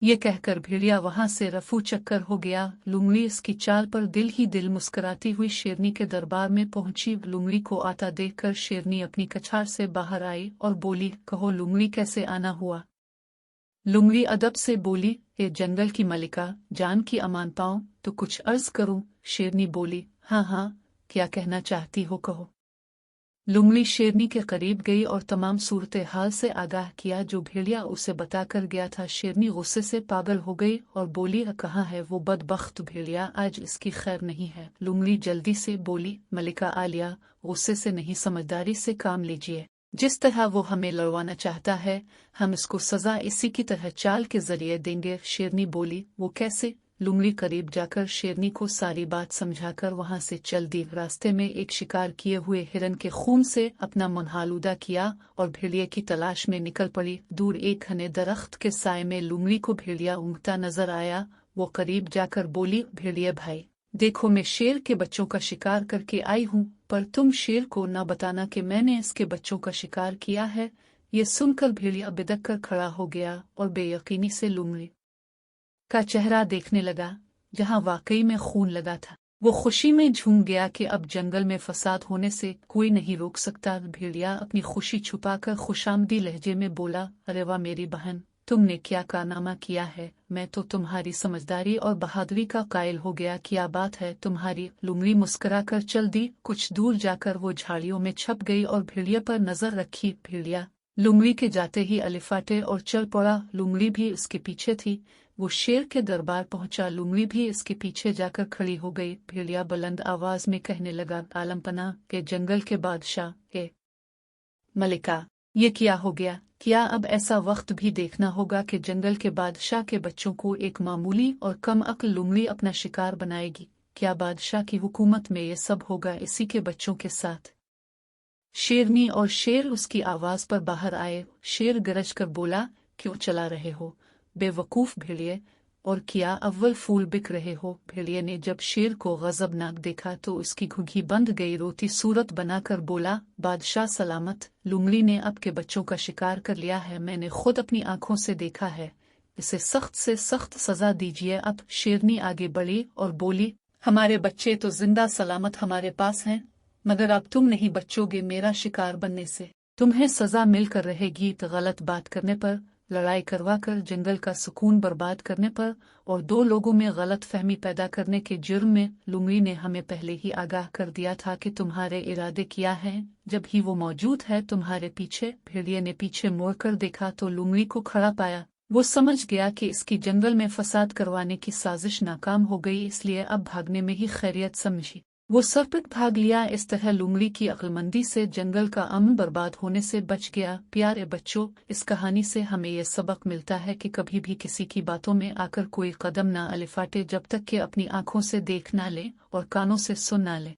ये कहकर भेड़िया वहां से रफू चक्कर हो गया। लुमड़ी इसकी चाल पर दिल ही दिल मुस्कुराती हुई शेरनी के दरबार में पहुंची। लुमड़ी को आता देखकर शेरनी अपनी कछार से बाहर आई और बोली, कहो लुमड़ी, कैसे आना हुआ? लुमड़ी अदब से बोली, ए जंगल की मलिका, जान की अमान पाऊं तो कुछ अर्ज करूं। शेरनी बोली, हाँ हाँ, क्या कहना चाहती हो, कहो। लुमड़ी शेरनी के करीब गई और तमाम सूरत हाल से आगाह किया जो भेड़िया उसे बताकर गया था। शेरनी गुस्से से पागल हो गई और बोली, कहाँ है वो बदबख्त भेड़िया, आज इसकी खैर नहीं है। लुमड़ी जल्दी से बोली, मलिका आलिया, गुस्से से नहीं, समझदारी से काम लीजिए। जिस तरह वो हमें लड़वाना चाहता है, हम इसको सजा इसी की तरह चाल के जरिए देंगे। शेरनी बोली, वो कैसे? लुमड़ी करीब जाकर शेरनी को सारी बात समझाकर वहां से चल दी। रास्ते में एक शिकार किए हुए हिरन के खून से अपना मुंह आलूदा किया और भेड़िए की तलाश में निकल पड़ी। दूर एक घने दरख्त के साए में लुमड़ी को भेड़िया ऊँघता नजर आया। वो करीब जाकर बोली, भेड़िए भाई, देखो मैं शेर के बच्चों का शिकार करके आई हूँ, पर तुम शेर को न बताना कि मैंने इसके बच्चों का शिकार किया है। ये सुनकर भेड़िया बिदक कर खड़ा हो गया और बेयकीनी से लुमड़ी का चेहरा देखने लगा जहां वाकई में खून लगा था। वो खुशी में झूम गया कि अब जंगल में फसाद होने से कोई नहीं रोक सकता। भेड़िया अपनी खुशी छुपाकर खुशामदी लहजे में बोला, अरे वाह मेरी बहन, तुमने क्या कारनामा किया है, मैं तो तुम्हारी समझदारी और बहादुरी का कायल हो गया। क्या बात है तुम्हारी? लुमड़ी मुस्कुरा कर चल दी। कुछ दूर जाकर वो झाड़ियों में छप गई और भेड़िया पर नजर रखी। भेड़िया लुमड़ी के जाते ही अलिफाटे और चल पड़ा। लुमड़ी भी उसके पीछे थी। वो शेर के दरबार पहुंचा। लुमड़ी भी इसके पीछे जाकर खड़ी हो गई। भेड़िया बुलंद आवाज में कहने लगा, आलमपना के जंगल के बादशाह, के मलिका, ये क्या हो गया? क्या अब ऐसा वक्त भी देखना होगा कि जंगल के बादशाह के बच्चों को एक मामूली और कम अक्ल लुमड़ी अपना शिकार बनाएगी? क्या बादशाह की हुकूमत में ये सब होगा इसी के बच्चों के साथ? शेरनी और शेर उसकी आवाज पर बाहर आए। शेर गरज कर बोला, क्यों चला रहे हो बेवकूफ भेड़िए, और क्या अव्वल फूल बिक रहे हो? भेड़िए ने जब शेर को गजबनाक देखा तो उसकी घुघी बंद गई। रोती सूरत बनाकर बोला, बादशाह सलामत, लुमड़ी ने आपके बच्चों का शिकार कर लिया है, मैंने खुद अपनी आंखों से देखा है, इसे सख्त से सख्त सजा दीजिए। अब शेरनी आगे बढ़ी और बोली, हमारे बच्चे तो जिंदा सलामत हमारे पास हैं, मगर अब तुम नहीं बचोगे मेरा शिकार बनने से। तुम्हें सजा मिलकर रहेगी तो गलत बात करने पर, लड़ाई करवाकर जंगल का सुकून बर्बाद करने पर और दो लोगों में गलत फहमी पैदा करने के जुर्म में। लुमड़ी ने हमें पहले ही आगाह कर दिया था कि तुम्हारे इरादे क्या हैं, जब ही वो मौजूद है तुम्हारे पीछे। भेड़िए ने पीछे मुड़कर देखा तो लुमड़ी को खड़ा पाया। वो समझ गया कि इसकी जंगल में फसाद करवाने की साजिश नाकाम हो गई, इसलिए अब भागने में ही खैरियत समझी। वो सरपट भाग लिया। इस तरह लुमड़ी की अक्लमंदी से जंगल का अमन बर्बाद होने से बच गया। प्यारे बच्चों, इस कहानी से हमें यह सबक मिलता है कि कभी भी किसी की बातों में आकर कोई कदम ना अलिफाटे जब तक कि अपनी आंखों से देख ना ले और कानों से सुन ना ले।